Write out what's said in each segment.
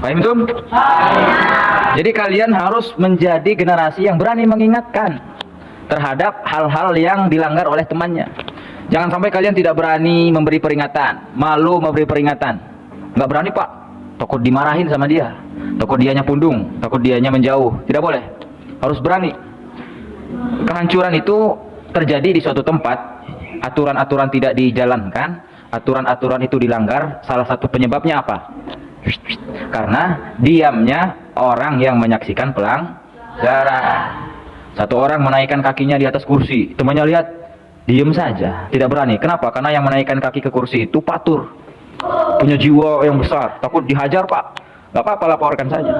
Paham tuh? Jadi kalian harus menjadi generasi yang berani mengingatkan terhadap hal-hal yang dilanggar oleh temannya. Jangan sampai kalian tidak berani memberi peringatan, malu memberi peringatan. Nggak berani pak, takut dimarahin sama dia, takut dianya pundung, takut dianya menjauh. Tidak boleh, harus berani. Kehancuran itu terjadi di suatu tempat, aturan-aturan tidak dijalankan, aturan-aturan itu dilanggar. Salah satu penyebabnya apa? Karena diamnya orang yang menyaksikan pelanggaran. Satu orang menaikkan kakinya di atas kursi, temannya lihat, diam saja, tidak berani. Kenapa? Karena yang menaikkan kaki ke kursi itu patur, punya jiwa yang besar, takut dihajar pak. Gak apa-apa, laporkan saja.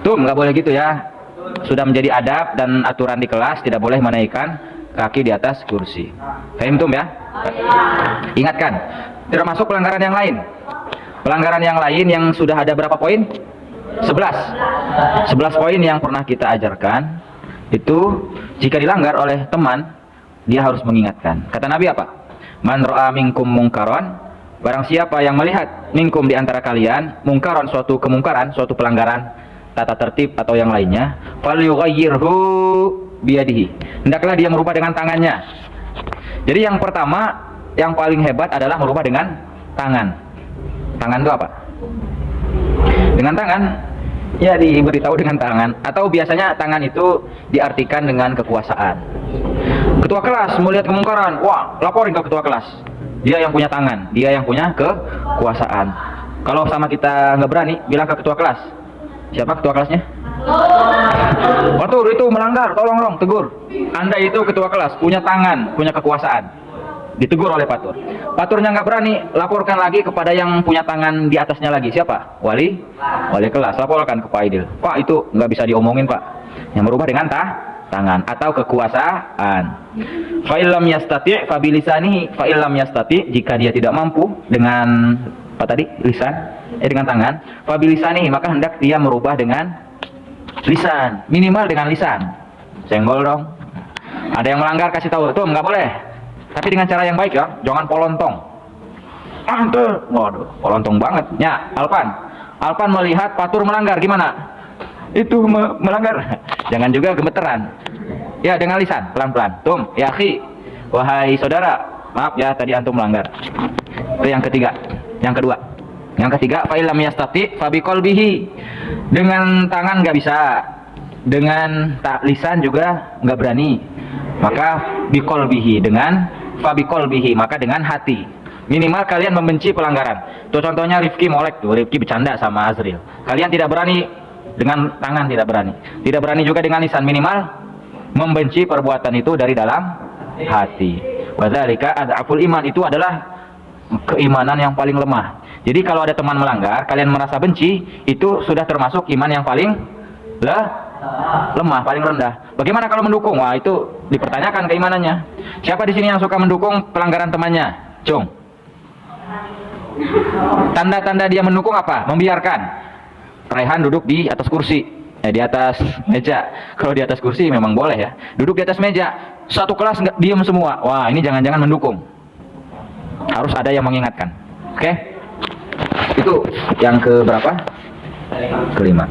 Tuh, nggak boleh gitu ya. Sudah menjadi adab dan aturan di kelas, tidak boleh menaikkan kaki di atas kursi. Paham tuh ya? Ingatkan, tidak masuk pelanggaran yang lain. Pelanggaran yang lain yang sudah ada berapa poin? 11 poin yang pernah kita ajarkan. Itu jika dilanggar oleh teman, dia harus mengingatkan. Kata Nabi apa? Man ra'a minkum mungkaron, barang siapa yang melihat minkum di antara kalian mungkaron, suatu kemungkaran, suatu pelanggaran tata tertib atau yang lainnya, falyughayyirhu biyadihi, hendaklah dia merubah dengan tangannya. Jadi yang pertama, yang paling hebat adalah merubah dengan tangan. Tangan itu apa? Dengan tangan, ya diberitahu dengan tangan. Atau biasanya tangan itu diartikan dengan kekuasaan. Ketua kelas melihat kemungkaran, wah, laporin ke ketua kelas. Dia yang punya tangan, dia yang punya kekuasaan. Kalau sama kita nggak berani, bilang ke ketua kelas. Siapa ketua kelasnya? Patur, itu melanggar, tolong dong, tegur. Anda itu ketua kelas, punya tangan, punya kekuasaan. Ditegur oleh patur. Paturnya nggak berani, laporkan lagi kepada yang punya tangan di atasnya lagi. Siapa? Wali kelas. Laporkan ke Pak Aidil. Pak, itu nggak bisa diomongin pak. Yang merubah dengan tangan atau kekuasaan. Fa'ilam yastati' fabilisani, fa'ilam yastati', jika dia tidak mampu dengan apa tadi? Lisan, dengan tangan. Fabilisani, maka hendak dia merubah dengan lisan. Minimal dengan lisan. Senggol dong. Ada yang melanggar, kasih tahu. Tuh, nggak boleh. Tapi dengan cara yang baik ya, jangan polontong. Anter, waduh, polontong banget. Ya, Alpan melihat patur melanggar, gimana? Itu melanggar. Jangan juga gemeteran. Ya, dengan lisan, pelan-pelan. Tum, ya akhi, wahai saudara, maaf ya tadi antum melanggar. Itu yang ketiga. Yang ketiga, fa'ilam yastati fabiqalbihi. Dengan tangan nggak bisa, dengan lisan juga nggak berani. Maka biqalbihi, dengan fabiqalbihi, maka dengan hati. Minimal kalian membenci pelanggaran. Tuh contohnya Rifki molek tuh, Rifki bercanda sama Azril. Kalian tidak berani dengan tangan, tidak berani. Tidak berani juga dengan lisan, minimal membenci perbuatan itu dari dalam hati. Wadzalika ad'aful iman, itu adalah keimanan yang paling lemah. Jadi kalau ada teman melanggar, kalian merasa benci, itu sudah termasuk iman yang paling lemah, paling rendah. Bagaimana kalau mendukung? Wah, itu dipertanyakan keimanannya. Siapa di sini yang suka mendukung pelanggaran temannya? Cung. Tanda-tanda dia mendukung apa? Membiarkan. Raihan duduk di atas kursi, di atas meja. Kalau di atas kursi memang boleh ya. Duduk di atas meja, satu kelas nggak diam semua. Wah, ini jangan-jangan mendukung. Harus ada yang mengingatkan. Oke? Itu yang ke berapa? Kelima.